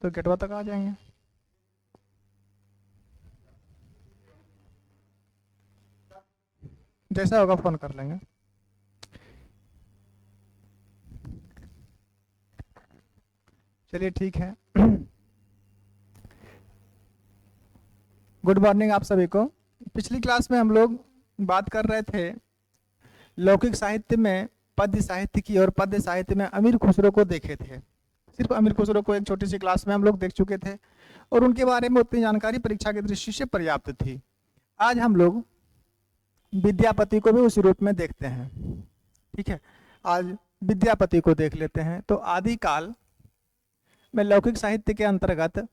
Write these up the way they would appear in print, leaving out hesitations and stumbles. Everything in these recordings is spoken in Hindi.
तो गेटवा तक आ जाएंगे। जैसा होगा फोन कर लेंगे। चलिए ठीक है। गुड मॉर्निंग आप सभी को। पिछली क्लास में हम लोग बात कर रहे थे लौकिक साहित्य में पद्य साहित्य की, और पद्य साहित्य में अमीर खुसरो को देखे थे। सिर्फ अमीर खुसरो को एक छोटी सी क्लास में हम लोग देख चुके थे और उनके बारे में उतनी जानकारी परीक्षा की दृष्टि से पर्याप्त थी। आज हम लोग विद्यापति को भी उसी रूप में देखते हैं। ठीक है, आज विद्यापति को देख लेते हैं। तो आदिकाल में लौकिक साहित्य के अंतर्गत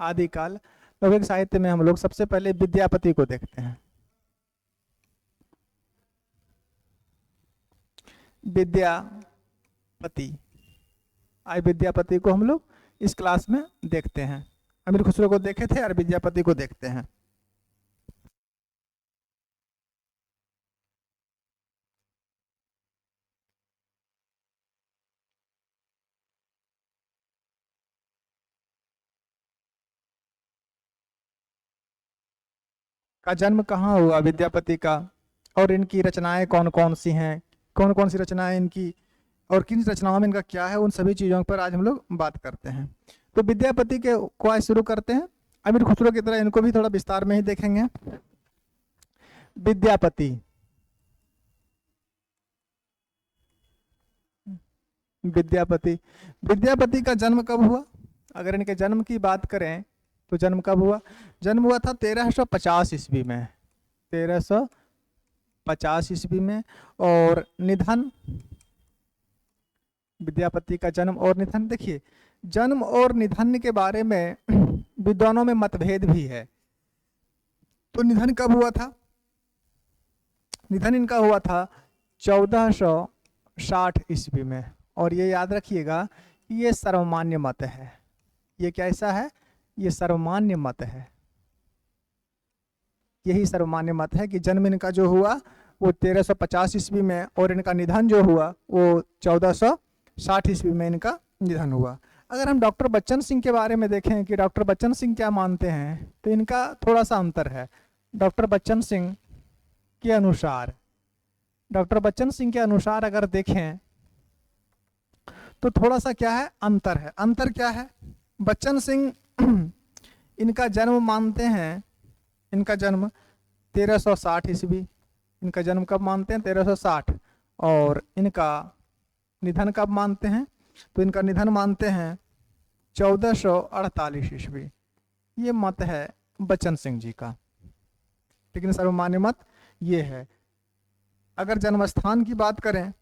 आदिकाल लौकिक साहित्य में हम लोग सबसे पहले विद्यापति को देखते हैं। विद्यापति, आज विद्यापति को हम लोग इस क्लास में देखते हैं। अमीर खुसरो को देखे थे और विद्यापति को देखते हैं। का जन्म कहाँ हुआ विद्यापति का, और इनकी रचनाएं कौन कौन सी हैं, कौन कौन सी रचनाएं इनकी, और किन रचनाओं में इनका क्या है, उन सभी चीजों पर आज हम लोग बात करते हैं। तो विद्यापति के को आज शुरू करते हैं। अमीर खुसरो की तरह इनको भी थोड़ा विस्तार में ही देखेंगे। विद्यापति, विद्यापति विद्यापति का जन्म कब हुआ? अगर इनके जन्म की बात करें तो जन्म कब हुआ? जन्म हुआ था 1350 ईस्वी में, 1350 ईस्वी में। और निधन, विद्यापति का जन्म और निधन, देखिए जन्म और निधन के बारे में विद्वानों में मतभेद भी है। तो निधन कब हुआ था? निधन इनका हुआ था 1460 ईस्वी में। और ये याद रखिएगा कि ये सर्वमान्य मत है। ये कैसा है? ये सर्वमान्य मत है। यही सर्वमान्य मत है कि जन्म इनका जो हुआ वो 1350 ईस्वी में और इनका निधन जो हुआ वो 1460 ईस्वी में इनका निधन हुआ। अगर हम डॉक्टर बच्चन सिंह के बारे में देखें कि डॉक्टर बच्चन सिंह क्या मानते हैं, तो इनका थोड़ा सा अंतर है। डॉक्टर बच्चन सिंह के अनुसार, डॉक्टर बच्चन सिंह के अनुसार अगर देखें तो थोड़ा सा क्या है, अंतर है। अंतर क्या है? बच्चन सिंह इनका जन्म मानते हैं, इनका जन्म 1360 ईस्वी, इनका जन्म कब मानते हैं? 1360। और इनका निधन कब मानते हैं? तो इनका निधन मानते हैं 1448 ईस्वी। ये मत है बच्चन सिंह जी का, लेकिन सर्वमान्य मत ये है। अगर जन्मस्थान की बात करें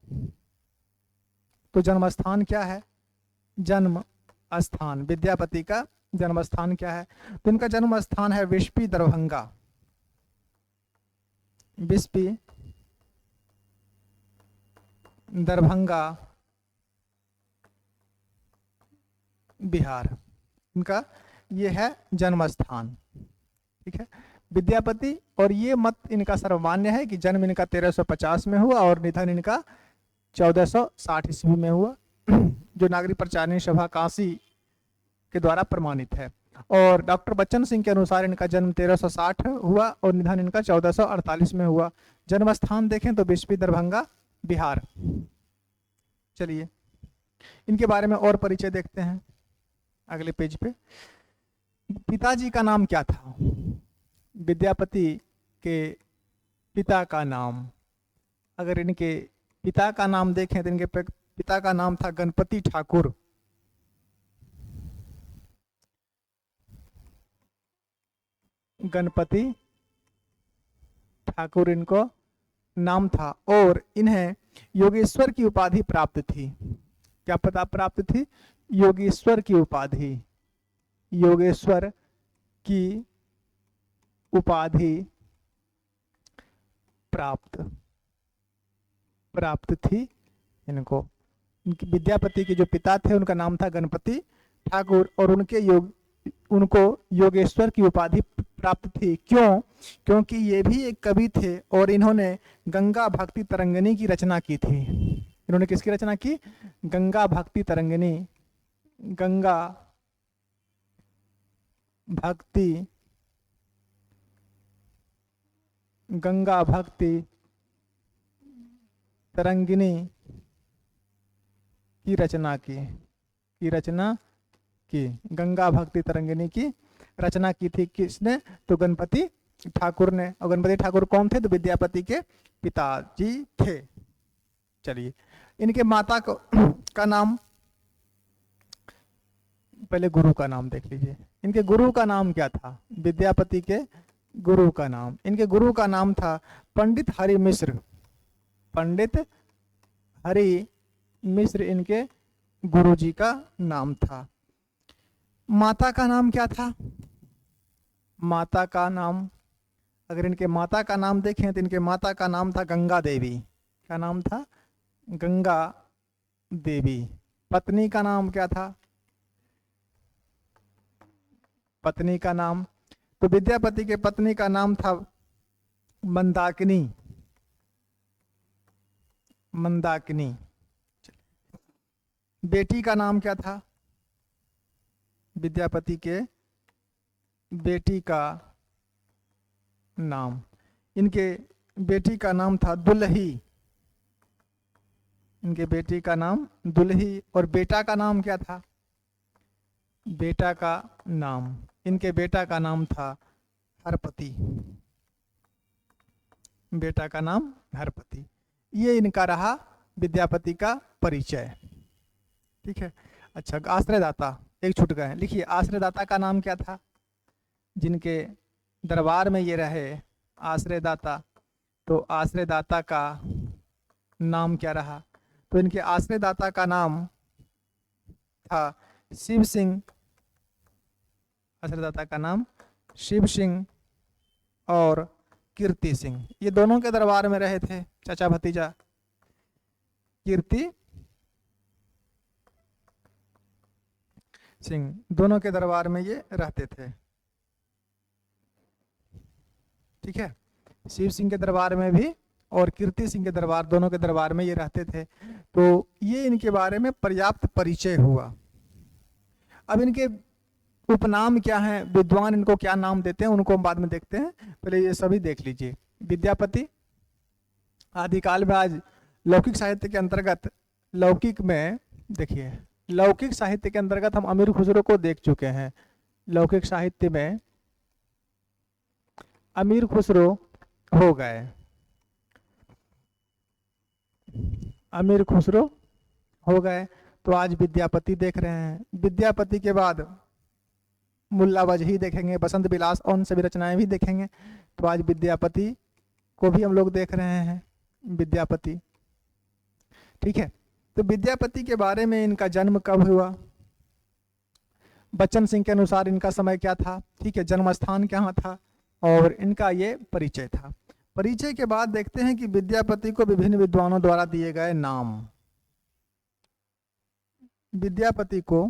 तो जन्मस्थान क्या है? जन्म स्थान, विद्यापति का जन्म स्थान क्या है? तो इनका जन्म स्थान है विस्पी दरभंगा, विस्पी दरभंगा बिहार, इनका ये है जन्म स्थान। ठीक है, विद्यापति, और ये मत इनका सर्वमान्य है कि जन्म इनका 1350 में हुआ और निधन इनका 1460 ईस्वी में हुआ, जो नागरिक प्रचारणी सभा काशी के द्वारा प्रमाणित है। और डॉक्टर बच्चन सिंह के अनुसार इनका जन्म 1360 हुआ और निधन इनका 1448 में हुआ। जन्म स्थान देखें तो विस्पी दरभंगा बिहार। चलिए इनके बारे में और परिचय देखते हैं अगले पेज पे। पिताजी का नाम क्या था? विद्यापति के पिता का नाम, अगर इनके पिता का नाम देखें तो इनके पिता का नाम था गणपति ठाकुर। गणपति ठाकुर इनको नाम था, और इन्हें योगेश्वर की उपाधि प्राप्त थी। क्या पता प्राप्त थी? योगेश्वर की उपाधि, योगेश्वर की उपाधि प्राप्त थी इनको। विद्यापति के जो पिता थे उनका नाम था गणपति ठाकुर, और उनको योगेश्वर की उपाधि प्राप्त थी। क्यों? क्योंकि ये भी एक कवि थे और इन्होंने गंगा भक्ति तरंगिणी की रचना की थी। इन्होंने किसकी रचना की? गंगा भक्ति तरंगिणी गंगा भक्ति, गंगा भक्ति तरंगिणी की रचना की गंगा भक्ति तरंगिणी की रचना की थी किसने? तो गणपति ठाकुर ने। और गणपति ठाकुर कौन थे? तो विद्यापति के पिताजी थे। चलिए, इनके माता का नाम, पहले गुरु का नाम देख लीजिए। इनके गुरु का नाम क्या था? विद्यापति के गुरु का नाम, इनके गुरु का नाम था पंडित हरि मिश्र। पंडित हरि मिश्र इनके गुरुजी का नाम था। माता का नाम क्या था? माता का नाम, अगर इनके माता का नाम देखें तो इनके माता का नाम था गंगा देवी। क्या नाम था? गंगा देवी। पत्नी का नाम क्या था? पत्नी का नाम, तो विद्यापति के पत्नी का नाम था मंदाकिनी। मंदाकिनी। बेटी का नाम क्या था? विद्यापति के बेटी का नाम, इनके बेटी का नाम था दुल्ही। इनके बेटी का नाम दुल्ही। और बेटा का नाम क्या था? बेटा का नाम, इनके बेटा का नाम था हरपति। बेटा का नाम हरपति। ये इनका रहा विद्यापति का परिचय। ठीक है। अच्छा, आश्रयदाता एक छूट गए, लिखिए आश्रयदाता का नाम क्या था? जिनके दरबार में ये रहे आश्रयदाता, तो आश्रयदाता का नाम क्या रहा? तो इनके आश्रयदाता का नाम था शिव सिंह। आश्रयदाता का नाम शिव सिंह और कीर्ति सिंह। ये दोनों के दरबार में रहे थे, चाचा भतीजा। कीर्ति सिंह दोनों के दरबार में ये रहते थे। ठीक है। शिव सिंह के दरबार में भी और कीर्ति सिंह के दरबार, दोनों के दरबार में ये रहते थे। तो ये इनके बारे में पर्याप्त परिचय हुआ। अब इनके उपनाम क्या हैं, विद्वान इनको क्या नाम देते हैं, उनको हम बाद में देखते हैं। पहले ये सभी देख लीजिए। विद्यापति आदिकाल में, आज लौकिक साहित्य के अंतर्गत, लौकिक में देखिए, लौकिक साहित्य के अंतर्गत हम अमीर खुसरो को देख चुके हैं। लौकिक साहित्य में अमीर खुसरो हो गए, अमीर खुसरो हो गए। तो आज विद्यापति देख रहे हैं। विद्यापति के बाद मुल्ला वजही देखेंगे, बसंत विलास और उन सभी रचनाएं भी देखेंगे। तो आज विद्यापति को भी हम लोग देख रहे हैं। विद्यापति, ठीक है। तो विद्यापति के बारे में, इनका जन्म कब हुआ, बच्चन सिंह के अनुसार इनका समय क्या था, ठीक है, जन्म स्थान कहाँ था, और इनका ये परिचय था। परिचय के बाद देखते हैं कि विद्यापति को विभिन्न विद्वानों द्वारा दिए गए नाम। विद्यापति को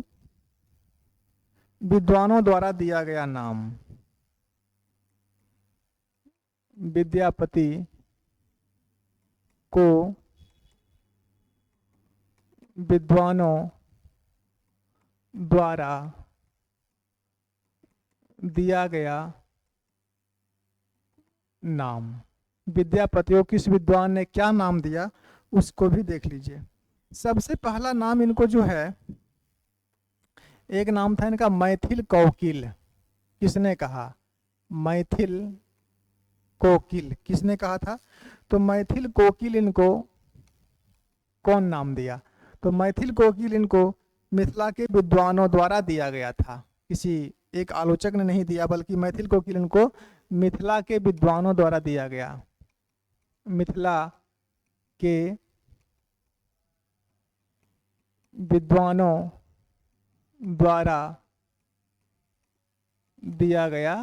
विद्वानों द्वारा दिया गया नाम। विद्यापति को विद्वानों द्वारा दिया गया नाम। विद्यापति को किस विद्वान ने क्या नाम दिया, उसको भी देख लीजिए। सबसे पहला नाम इनको जो है, एक नाम था इनका मैथिल कोकिल। किसने कहा? मैथिल कोकिल। किसने कहा था? तो मैथिल कोकिल इनको कौन नाम दिया? तो मैथिल कोकिल इनको मिथिला के विद्वानों द्वारा दिया गया था। किसी एक आलोचक ने नहीं दिया, बल्कि मैथिल कोकिल इनको मिथिला के विद्वानों द्वारा दिया गया। मिथिला के विद्वानों द्वारा दिया गया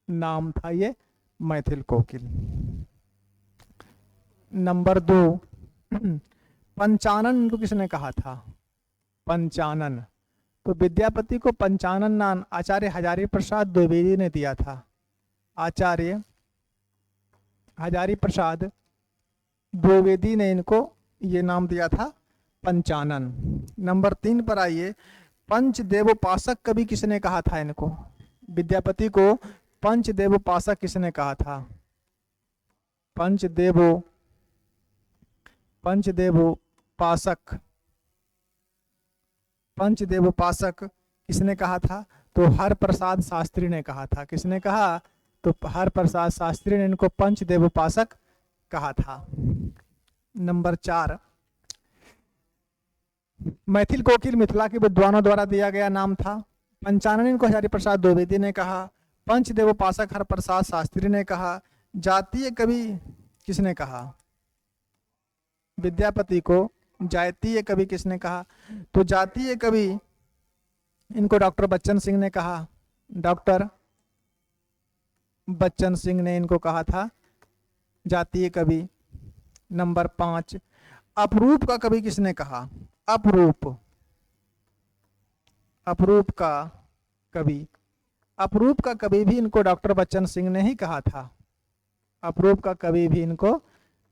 नाम था ये मैथिल कोकिल। नंबर 2, पंचानन को किसने कहा था? पंचानन। तो विद्यापति को पंचानन नाम आचार्य हजारी प्रसाद द्विवेदी ने दिया था। आचार्य हजारी प्रसाद द्विवेदी ने इनको ये नाम दिया था पंचानन। नंबर 3 पर आइए, पंचदेवोपासक कवि किसने कहा था इनको? विद्यापति को पंचदेवोपासक किसने कहा था? पंचदेवोपासक पंचदेवोपासक किसने कहा था? तो हरप्रसाद शास्त्री ने कहा था। किसने कहा? तो हरप्रसाद शास्त्री ने इनको पंचदेवोपासक कहा था। नंबर 4, मैथिल कोकिल मिथिला के विद्वानों द्वारा दिया गया नाम था। पंचानन इनको हजारी प्रसाद द्विवेदी ने कहा, पंचदेवोपासक हरप्रसाद शास्त्री ने कहा, जातीय कवि किसने कहा? विद्यापति को जातीय कवि किसने कहा? तो जातीय कवि इनको डॉक्टर बच्चन सिंह ने कहा। डॉक्टर बच्चन सिंह ने इनको कहा था जातीय कवि। नंबर 5, अपरूप का कवि किसने कहा? अपरूप का कवि, अपरूप का कवि भी इनको डॉक्टर बच्चन सिंह ने ही कहा था। अपरूप का कवि भी इनको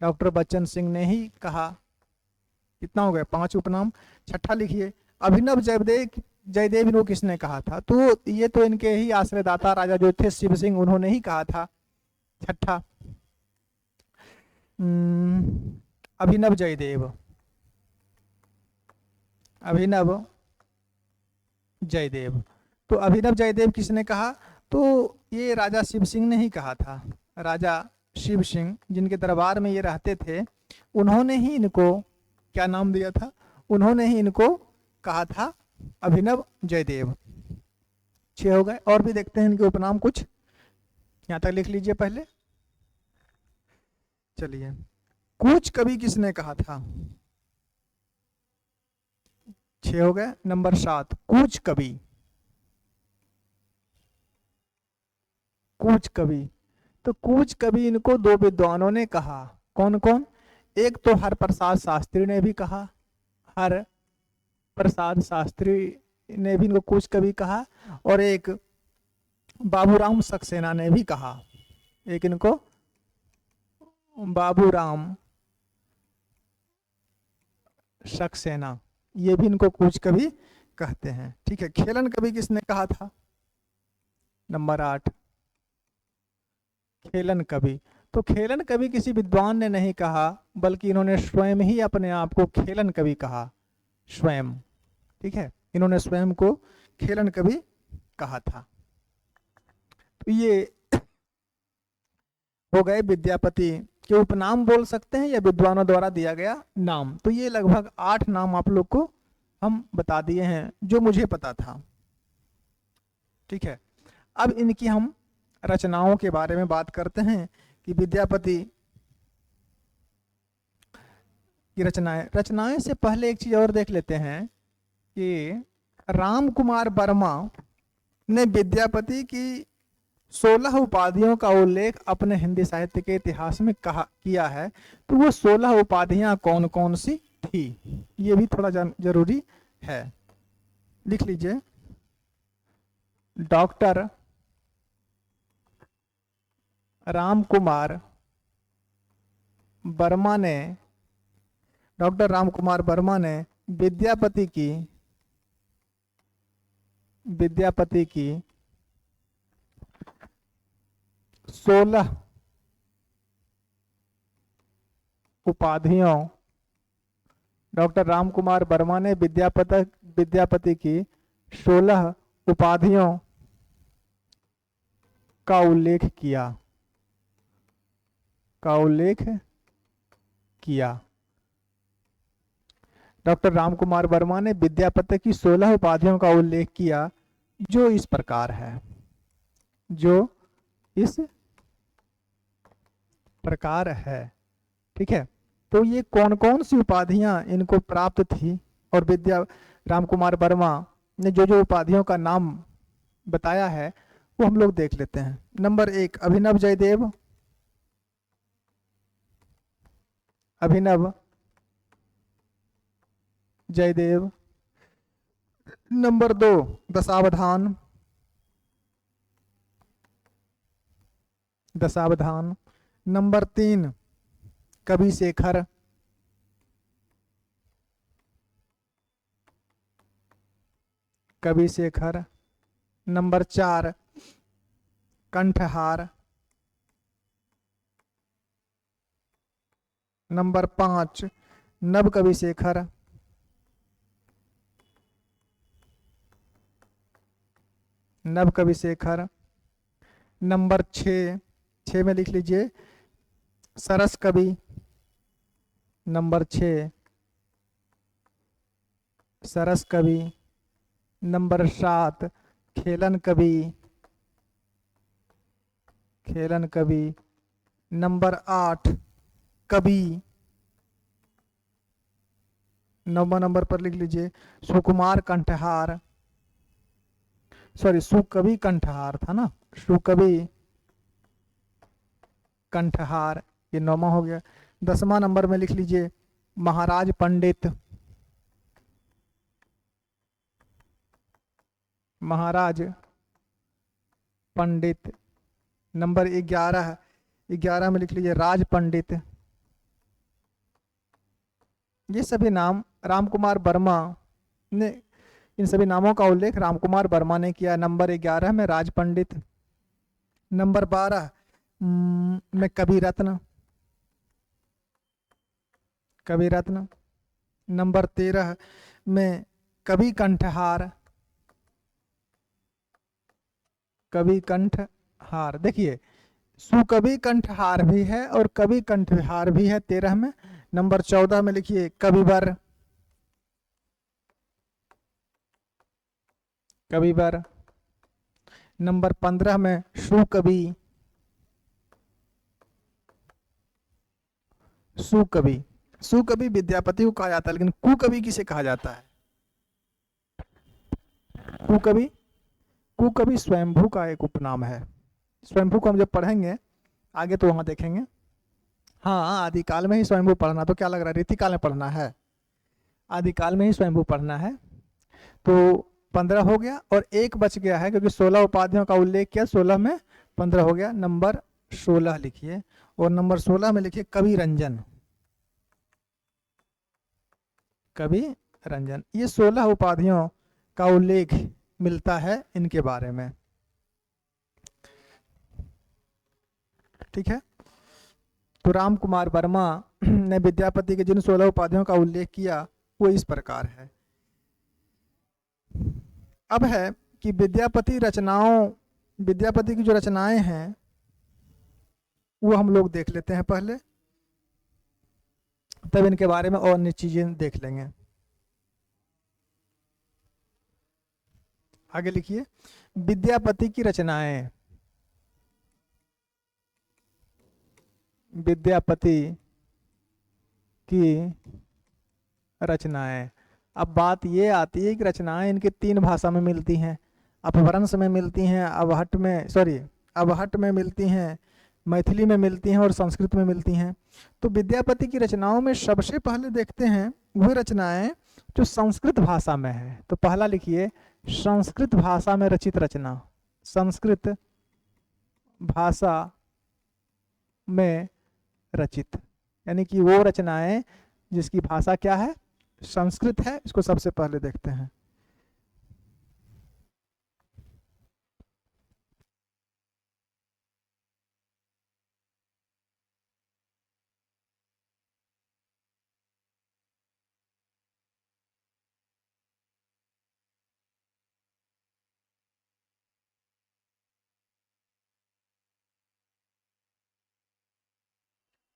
डॉक्टर बच्चन सिंह ने ही कहा। कितना हो गया? 5 उपनाम। छठा लिखिए, अभिनव जयदेव इनको किसने कहा था? तो ये तो इनके ही आश्रयदाता राजा जो थे शिव सिंह, उन्होंने ही कहा था। छठा, अभिनव जयदेव तो अभिनव जयदेव किसने कहा? तो ये राजा शिव सिंह ने ही कहा था। राजा शिव सिंह जिनके दरबार में ये रहते थे, उन्होंने ही इनको क्या नाम दिया था? उन्होंने ही इनको कहा था अभिनव जयदेव। 6 हो गए। और भी देखते हैं इनके उपनाम कुछ, यहां तक लिख लीजिए पहले। चलिए, कूच कवि किसने कहा था? 6 हो गए। नंबर 7, कूच कवि तो कूच कवि इनको 2 विद्वानों ने कहा। कौन कौन? एक तो हरप्रसाद शास्त्री ने भी कहा, हरप्रसाद शास्त्री ने भी इनको कूच कवि कहा, और एक बाबूराम सक्सेना ने भी कहा। एक इनको बाबूराम सक्सेना, ये भी इनको कूच कवि कहते हैं। ठीक है, खेलन कवि किसने कहा था? नंबर 8, खेलन कवि। तो खेलन कवि किसी विद्वान ने नहीं कहा, बल्कि इन्होंने स्वयं ही अपने आप को खेलन कवि कहा। स्वयं, ठीक है, इन्होंने स्वयं को खेलन कवि कहा था। तो ये हो गए विद्यापति के उपनाम बोल सकते हैं या विद्वानों द्वारा दिया गया नाम। तो ये लगभग 8 नाम आप लोग को हम बता दिए हैं जो मुझे पता था। ठीक है, अब इनकी हम रचनाओं के बारे में बात करते हैं कि विद्यापति की रचनाएं से पहले एक चीज और देख लेते हैं कि राम कुमार वर्मा ने विद्यापति की 16 उपाधियों का उल्लेख अपने हिंदी साहित्य के इतिहास में किया है। तो वो 16 उपाधियां कौन कौन सी थी, ये भी थोड़ा जरूरी है। लिख लीजिए, डॉक्टर राम कुमार वर्मा ने विद्यापति की 16 उपाधियों डॉक्टर राम कुमार वर्मा ने विद्यापति की 16 उपाधियों का उल्लेख किया। डॉक्टर राम कुमार वर्मा ने विद्यापति की 16 उपाधियों का उल्लेख किया, जो इस प्रकार है। ठीक है, तो ये कौन कौन सी उपाधियां इनको प्राप्त थी और राम कुमार वर्मा ने जो जो उपाधियों का नाम बताया है वो हम लोग देख लेते हैं। नंबर 1, अभिनव जयदेव। नंबर 2, दशावधान। नंबर 3, कवि शेखर। कवि शेखर। नंबर 4 कंठहार। नंबर 5 नव कवि शेखर। नव कवि शेखर। नंबर 6 में लिख लीजिए सरस कवि। नंबर 6 सरस कवि। नंबर 7 खेलन कवि। खेलन कवि। नंबर 8 कवि। 9वां नंबर पर लिख लीजिए सुकुमार कंठहार। सॉरी सुकवि कंठहार था ना, सुकवि कंठहार, ये 9वां हो गया। 10वां नंबर में लिख लीजिए महाराज पंडित। महाराज पंडित। नंबर 11 में लिख लीजिए राज पंडित। ये सभी नाम रामकुमार वर्मा ने, इन सभी नामों का उल्लेख रामकुमार वर्मा ने किया। नंबर 11 में राज पंडित। नंबर 12 में कवि रत्न। कवि रत्न। नंबर 13 में कवि कंठहार। कवि कंठहार, देखिए सुकवि कंठहार भी है और कवि कंठहार भी है 13 में। नंबर 14 में लिखिए कविवर। कविवर। नंबर 15 में सुकवि। सुकवि। सुकवि विद्यापति को कहा जाता है, लेकिन कुकवि किसे कहा जाता है? कुकवि, कुकवि स्वयंभू का एक उपनाम है। स्वयंभू को हम जब पढ़ेंगे आगे तो वहां देखेंगे। हाँ, आदिकाल में ही स्वयंभू पढ़ना, तो क्या लग रहा है रीतिकाल में पढ़ना है? आदिकाल में ही स्वयंभू पढ़ना है। तो 15 हो गया और एक बच गया है, क्योंकि 16 उपाधियों का उल्लेख किया, 16 में 15 हो गया। नंबर 16 लिखिए, और नंबर 16 में लिखिए कवि रंजन। कवि रंजन, ये 16 उपाधियों का उल्लेख मिलता है इनके बारे में। ठीक है, तो राम कुमार वर्मा ने विद्यापति के जिन 16 उपाधियों का उल्लेख किया वो इस प्रकार है। अब है कि विद्यापति की जो रचनाएं हैं वो हम लोग देख लेते हैं पहले, तब इनके बारे में और अन्य चीजें देख लेंगे। आगे लिखिए विद्यापति की रचनाएं। विद्यापति की रचनाएं। अब बात ये आती है कि रचनाएं इनके 3 भाषा में मिलती हैं, अपभ्रंश में मिलती हैं, अबहट में मिलती हैं, मैथिली में मिलती हैं और संस्कृत में मिलती हैं। तो विद्यापति की रचनाओं में सबसे पहले देखते हैं वह रचनाएं जो संस्कृत भाषा में है। तो पहला लिखिए संस्कृत भाषा में रचित रचना। संस्कृत भाषा में रचित, यानी कि वो रचनाएं जिसकी भाषा क्या है? संस्कृत है। इसको सबसे पहले देखते हैं।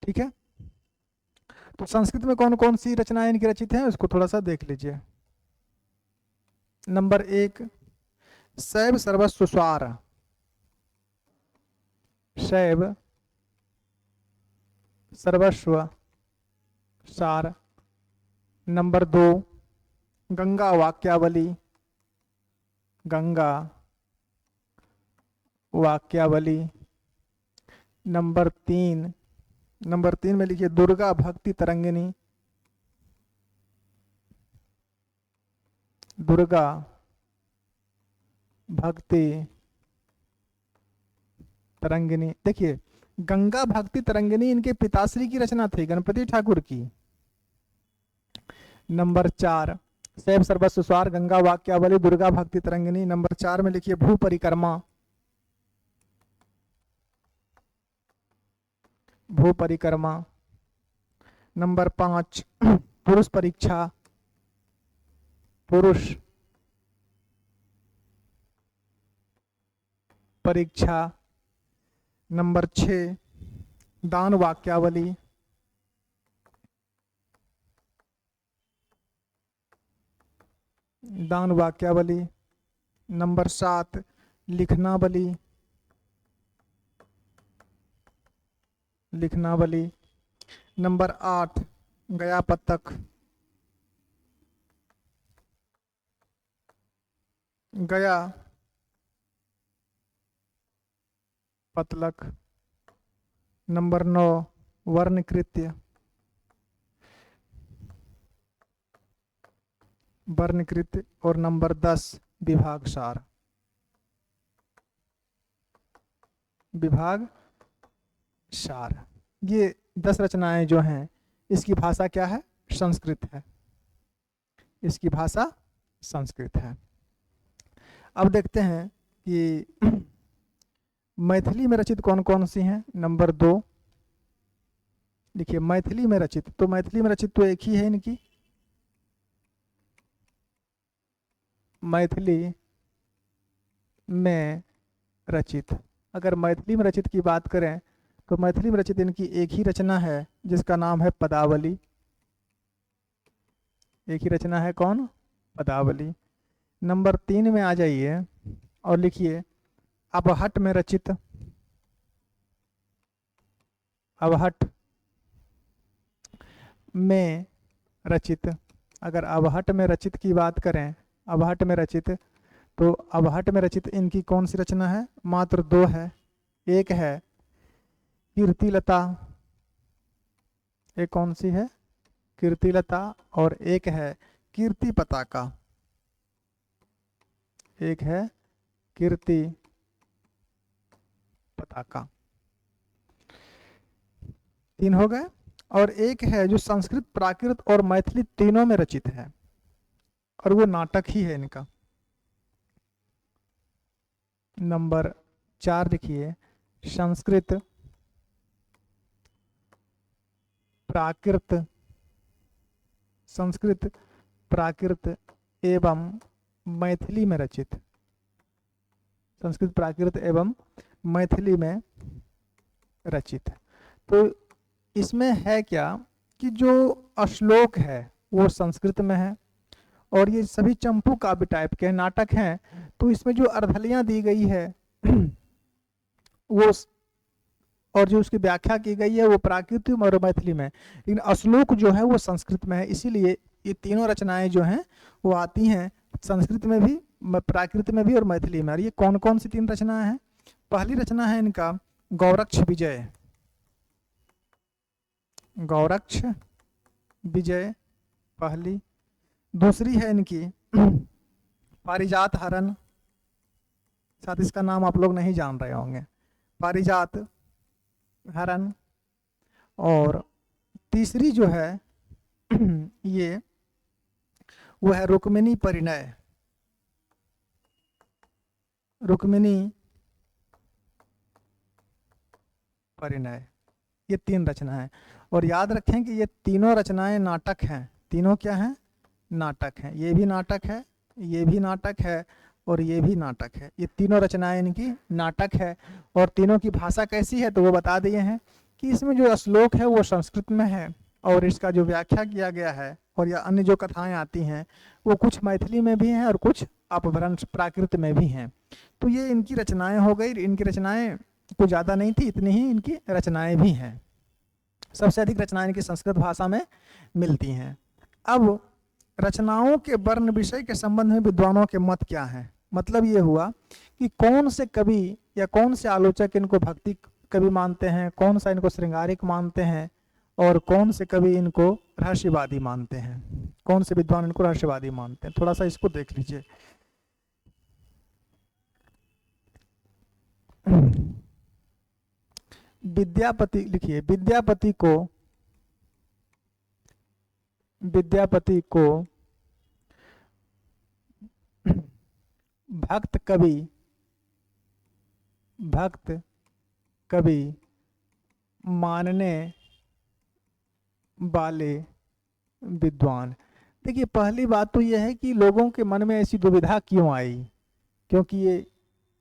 ठीक है, तो संस्कृत में कौन कौन सी रचनाएं इनकी रचित हैं उसको थोड़ा सा देख लीजिए। नंबर 1 शैव सर्वस्व सार। शैव सर्वस्व सार। नंबर 2 गंगा वाक्यावली। गंगा वाक्यावली। नंबर 3 में लिखिए दुर्गा भक्ति तरंगिनी। दुर्गा भक्ति तरंगिनी। देखिए गंगा भक्ति तरंगिनी इनके पिताश्री की रचना थी, गणपति ठाकुर की। नंबर 4 सैव सर्वस्व स्वार, गंगा वाक्यावली, दुर्गा भक्ति तरंगिनी। नंबर 4 में लिखिए भू परिक्रमा, भू परिक्रमा। नंबर 5 पुरुष परीक्षा, पुरुष परीक्षा। नंबर 6 दान वाक्यावली, दान वाक्यावली। नंबर 7 लिखनावली, लिखनावली। नंबर 8 गया पतक, गया पतलक। नंबर 9 वर्णकृत्य, वर्णकृत्य। और नंबर 10 विभाग सार, विभाग सार। ये 10 रचनाएं जो हैं, इसकी भाषा क्या है? संस्कृत है, इसकी भाषा संस्कृत है। अब देखते हैं कि मैथिली में रचित कौन कौन सी हैं। नंबर 2 देखिए मैथिली में रचित, तो मैथिली में रचित तो एक ही है इनकी, मैथिली में रचित। अगर मैथिली में रचित की बात करें तो मैथिली में रचित इनकी एक ही रचना है जिसका नाम है पदावली। एक ही रचना है, कौन? पदावली। नंबर 3 में आ जाइए और लिखिए अबहट में रचित, अबहट में रचित। अगर अबहट में रचित की बात करें, अबहट में रचित, तो अबहट में रचित इनकी कौन सी रचना है? मात्र 2 है। एक है कीर्तिलता, एक कौन सी है? कीर्तिलता। और एक है कीर्ति पताका, एक है कीर्ति पताका। 3 हो गए। और एक है जो संस्कृत, प्राकृत और मैथिली तीनों में रचित है, और वो नाटक ही है इनका। नंबर 4 लिखिए संस्कृत, प्राकृत, संस्कृत, प्राकृत एवं मैथिली में रचित, संस्कृत, प्राकृत एवं मैथिली में रचित। तो इसमें है क्या कि जो श्लोक है वो संस्कृत में है, और ये सभी चंपू काव्य टाइप के नाटक हैं। तो इसमें जो अर्धलियां दी गई है वो, और जो उसकी व्याख्या की गई है वो प्राकृत और मैथिली में, लेकिन श्लोक जो है वो संस्कृत में है। इसीलिए ये तीनों रचनाएं जो हैं वो आती हैं संस्कृत में भी, प्राकृत में भी और मैथिली में। और ये कौन कौन सी 3 रचनाएं हैं? पहली रचना है इनका गौरक्ष विजय, गौरक्ष विजय पहली। दूसरी है इनकी पारिजात हरण, शायद इसका नाम आप लोग नहीं जान रहे होंगे, पारिजात हरण। और तीसरी जो है ये वो है रुक्मिणी परिणय, रुक्मिणी परिणय। ये 3 रचना है। और याद रखें कि ये तीनों रचनाएं नाटक हैं। तीनों क्या हैं? नाटक हैं। ये भी नाटक है, ये भी नाटक है, और ये भी नाटक है। ये तीनों रचनाएं इनकी नाटक है। और तीनों की भाषा कैसी है तो वो बता दिए हैं कि इसमें जो श्लोक है वो संस्कृत में है, और इसका जो व्याख्या किया गया है और या अन्य जो कथाएं आती हैं वो कुछ मैथिली में भी हैं और कुछ अपभ्रंश प्राकृत में भी हैं। तो ये इनकी रचनाएं हो गई। इनकी रचनाएं कुछ ज़्यादा नहीं थी, इतनी ही इनकी रचनाएं भी हैं। सबसे अधिक रचनाएं इनकी संस्कृत भाषा में मिलती हैं। अब रचनाओं के वर्ण विषय के संबंध में विद्वानों के मत क्या हैं? मतलब ये हुआ कि कौन से कवि या कौन से आलोचक इनको भक्ति कवि मानते हैं, कौन सा इनको श्रृंगारिक मानते हैं, और कौन से कवि इनको रहस्यवादी मानते हैं, कौन से विद्वान इनको रहस्यवादी मानते हैं। थोड़ा सा इसको देख लीजिए। विद्यापति लिखिए, विद्यापति को भक्त कवि मानने वाले विद्वान। देखिए, पहली बात तो यह है कि लोगों के मन में ऐसी दुविधा क्यों आई, क्योंकि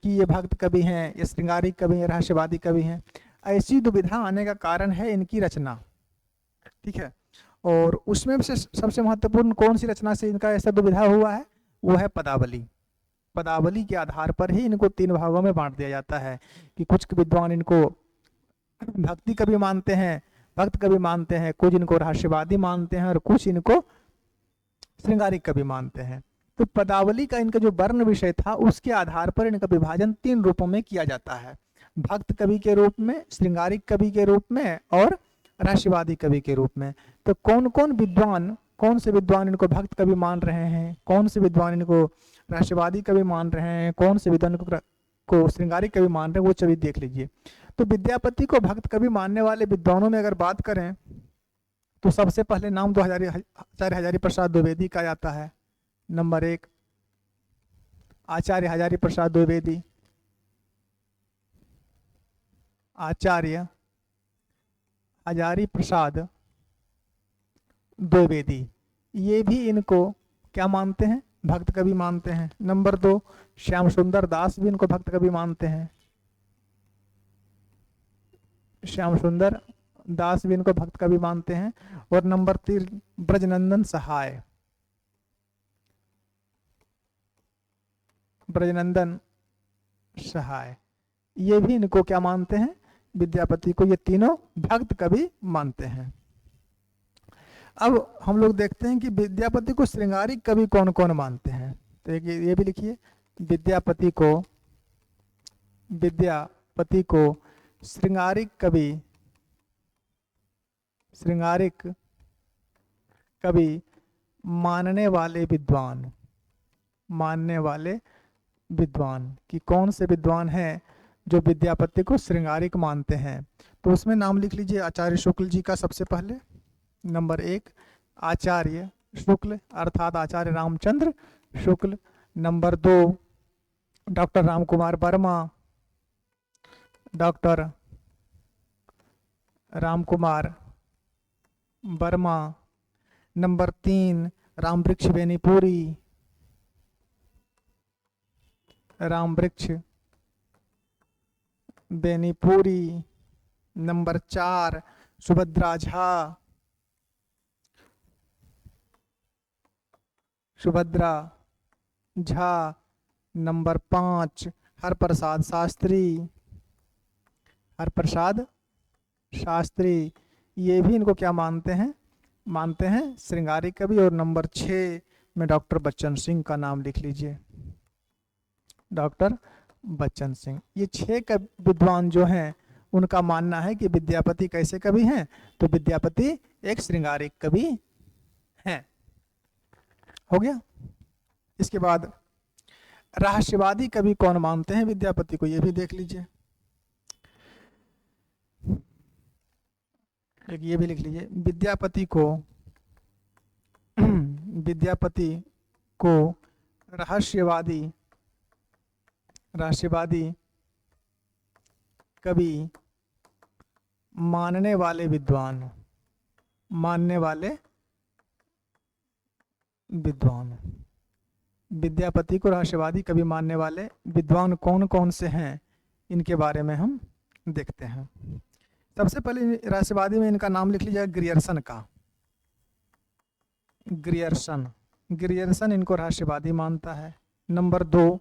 ये भक्त कवि हैं, ये श्रृंगारिक कवि हैं, रहस्यवादी कवि हैं। ऐसी दुविधा आने का कारण है इनकी रचना, ठीक है। और उसमें से सबसे महत्वपूर्ण कौन सी रचना से इनका ऐसा दुविधा हुआ है, वो है पदावली। पदावली के आधार पर ही इनको 3 भागों में बांट दिया जाता है कि कुछ विद्वान इनको भक्ति कवि मानते हैं, भक्त कवि मानते हैं, कुछ इनको रहस्यवादी मानते हैं और कुछ इनको श्रृंगारिक कवि मानते हैं। तो पदावली का इनका जो वर्ण विषय था उसके आधार पर इनका विभाजन 3 रूपों में किया जाता है, भक्त कवि के रूप में, श्रृंगारिक कवि के रूप में और रहस्यवादी कवि के रूप में। तो कौन से विद्वान इनको भक्त कवि मान रहे हैं, कौन से विद्वान इनको रहस्यवादी कवि मान रहे हैं, कौन से विद्वान को श्रृंगारिक कवि मान रहे हैं, वो छवि देख लीजिए। तो विद्यापति को भक्त कवि मानने वाले विद्वानों में अगर बात करें तो सबसे पहले नाम तो आचार्य हजारी प्रसाद द्विवेदी का आता है। नंबर 1 आचार्य हजारी प्रसाद द्विवेदी, आचार्य हजारी प्रसाद द्विवेदी, ये भी इनको क्या मानते हैं, भक्त कवि मानते हैं। नंबर 2 श्याम सुंदर दास भी इनको भक्त कवि मानते हैं, श्याम सुंदर दास भी इनको भक्त कवि मानते हैं। और नंबर 3 ब्रजनंदन सहाय, ब्रजनंदन सहाय, ये भी इनको क्या मानते हैं, विद्यापति को ये तीनों भक्त कवि मानते हैं। अब हम लोग देखते हैं कि विद्यापति को श्रृंगारिक कवि कौन कौन मानते हैं। तो ये भी लिखिए, विद्यापति को श्रृंगारिक कवि मानने वाले विद्वान कि कौन से विद्वान हैं जो विद्यापति को श्रृंगारिक मानते हैं। तो उसमें नाम लिख लीजिए आचार्य शुक्ल जी का सबसे पहले। नंबर 1 आचार्य शुक्ल अर्थात Acharya Ramchandra Shukla. Number 2 doctor Ramkumar Verma, doctor Ramkumar Verma. Number 3 Rambriksh Benipuri, Rambriksh Benipuri. Number 4 Subhadra Jha. Number 5 Harprasad Shastri, ये भी इनको क्या मानते हैं श्रृंगारिक कवि। और नंबर 6 में डॉक्टर बच्चन सिंह का नाम लिख लीजिए, डॉक्टर बच्चन सिंह। ये 6 विद्वान जो हैं उनका मानना है कि विद्यापति कैसे कवि हैं, तो विद्यापति एक श्रृंगारिक कवि हैं। हो गया। इसके बाद रहस्यवादी कवि कौन मानते हैं विद्यापति को, ये भी देख लीजिए। ये भी लिख लीजिए, विद्यापति को रहस्यवादी कवि मानने वाले विद्वान विद्यापति को रहस्यवादी कवि मानने वाले विद्वान कौन कौन से हैं, इनके बारे में हम देखते हैं। सबसे पहले रहस्यवादी में इनका नाम लिख लीजिए ग्रियर्सन का। ग्रियर्सन इनको रहस्यवादी मानता है। नंबर 2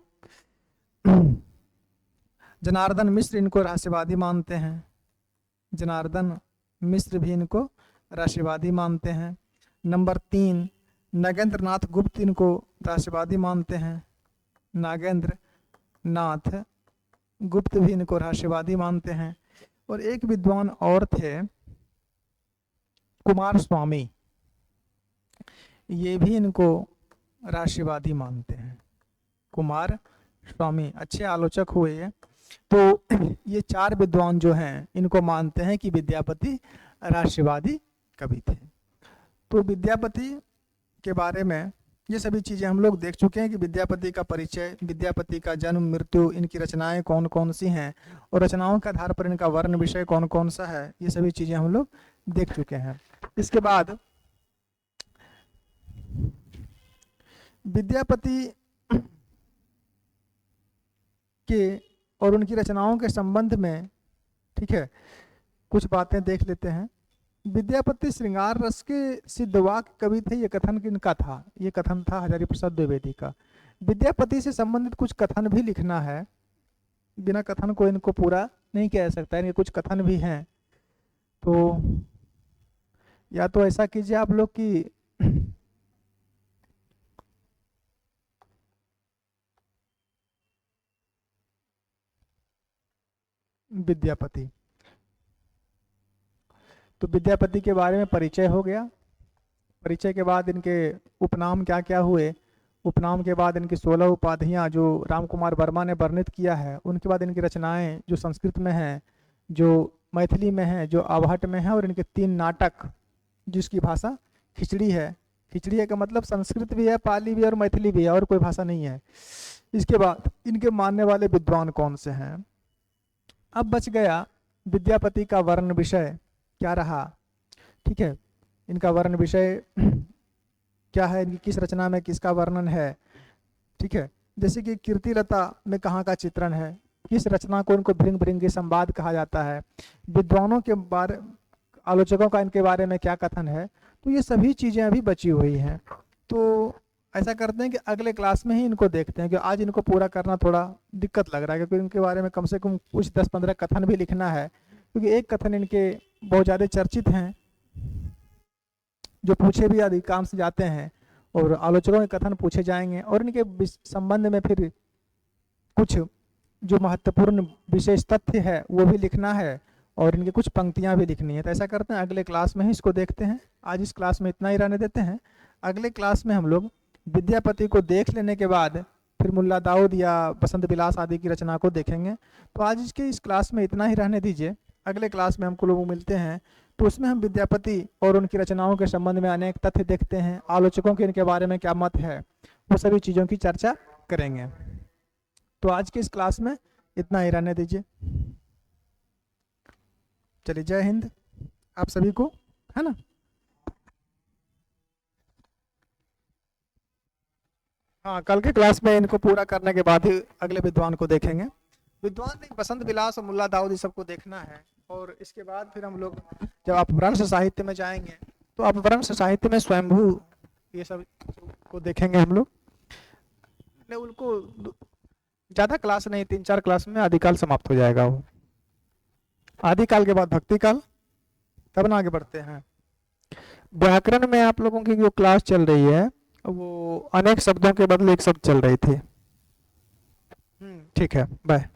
जनार्दन मिश्र इनको रहस्यवादी मानते हैं, जनार्दन मिश्र भी इनको रहस्यवादी मानते हैं। नंबर 3 नागेंद्र नाथ गुप्त इनको रहस्यवादी मानते हैं, नागेंद्र नाथ गुप्त भी इनको रहस्यवादी मानते हैं। और एक विद्वान और थे कुमार स्वामी, ये भी इनको रहस्यवादी मानते हैं। कुमार स्वामी अच्छे आलोचक हुए हैं। तो ये 4 विद्वान जो हैं इनको मानते हैं कि विद्यापति रहस्यवादी कवि थे। तो विद्यापति के बारे में ये सभी चीजें हम लोग देख चुके हैं कि विद्यापति का परिचय, विद्यापति का जन्म, मृत्यु, इनकी रचनाएं कौन कौन सी हैं और रचनाओं के आधार पर इनका वर्ण विषय कौन कौन सा है, ये सभी चीजें हम लोग देख चुके हैं। इसके बाद विद्यापति के और उनकी रचनाओं के संबंध में, ठीक है, कुछ बातें देख लेते हैं। विद्यापति श्रृंगार रस के सिद्धवाक्य कवि थे, ये कथन किनका था? ये कथन था हजारी प्रसाद द्विवेदी का। विद्यापति से संबंधित कुछ कथन भी लिखना है, बिना कथन को इनको पूरा नहीं किया जा सकता है, इनके कुछ कथन भी हैं। तो या तो ऐसा कीजिए आप लोग कि विद्यापति, तो विद्यापति के बारे में परिचय हो गया। परिचय के बाद इनके उपनाम क्या क्या हुए, उपनाम के बाद इनकी 16 उपाधियां जो रामकुमार वर्मा ने वर्णित किया है, उनके बाद इनकी रचनाएं जो संस्कृत में हैं, जो मैथिली में हैं, जो आवाहट में है, और इनके 3 नाटक जिसकी भाषा खिचड़ी है। खिचड़ी है का मतलब संस्कृत भी है, पाली भी है और मैथिली भी है, और कोई भाषा नहीं है। इसके बाद इनके मानने वाले विद्वान कौन से हैं। अब बच गया विद्यापति का वर्ण विषय क्या रहा, ठीक है, इनका वर्ण विषय क्या है, इनकी किस रचना में किसका वर्णन है, ठीक है। जैसे कि कीर्तिलता में कहाँ का चित्रण है, किस रचना को इनको भृंग भृंगी संवाद कहा जाता है, विद्वानों के बारे, आलोचकों का इनके बारे में क्या कथन है, तो ये सभी चीजें अभी बची हुई हैं। तो ऐसा करते हैं कि अगले क्लास में ही इनको देखते हैं, कि आज इनको पूरा करना थोड़ा दिक्कत लग रहा है, क्योंकि इनके बारे में कम से कम कुछ 10-15 कथन भी लिखना है, क्योंकि एक कथन इनके बहुत ज़्यादा चर्चित हैं, जो पूछे भी अधिकांश जाते हैं, और आलोचकों के कथन पूछे जाएंगे, और इनके संबंध में फिर कुछ जो महत्वपूर्ण विशेष तथ्य है वो भी लिखना है, और इनकी कुछ पंक्तियां भी लिखनी है। तो ऐसा करते हैं अगले क्लास में ही इसको देखते हैं। आज इस क्लास में इतना ही रहने देते हैं। अगले क्लास में हम लोग विद्यापति को देख लेने के बाद फिर मुल्ला दाऊद या बसंत विलास आदि की रचना को देखेंगे। तो आज इसके इस क्लास में इतना ही रहने दीजिए। अगले क्लास में हमको लोग मिलते हैं, तो उसमें हम विद्यापति और उनकी रचनाओं के संबंध में अनेक तथ्य देखते हैं, आलोचकों के इनके बारे में क्या मत है, वो सभी चीज़ों की चर्चा करेंगे। तो आज के इस क्लास में इतना ही रहने दीजिए। चलिए, जय हिंद आप सभी को, है ना। हाँ, कल के क्लास में इनको पूरा करने के बाद ही अगले विद्वान को देखेंगे। विद्वान नहीं, बसंत विलास और मुल्ला दाऊद, सबको देखना है। और इसके बाद फिर हम लोग जब अपभ्रंश साहित्य में जाएंगे, तो अपभ्रंश साहित्य में स्वयंभू ये सब को देखेंगे हम लोग। उनको ज़्यादा क्लास नहीं, 3-4 क्लास में आदिकाल समाप्त हो जाएगा। वो आदिकाल के बाद भक्ति काल, तब ना आगे बढ़ते हैं। व्याकरण में आप लोगों की जो क्लास चल रही है, वो अनेक शब्दों के बदले एक शब्द चल रही थी। ठीक है, बाय।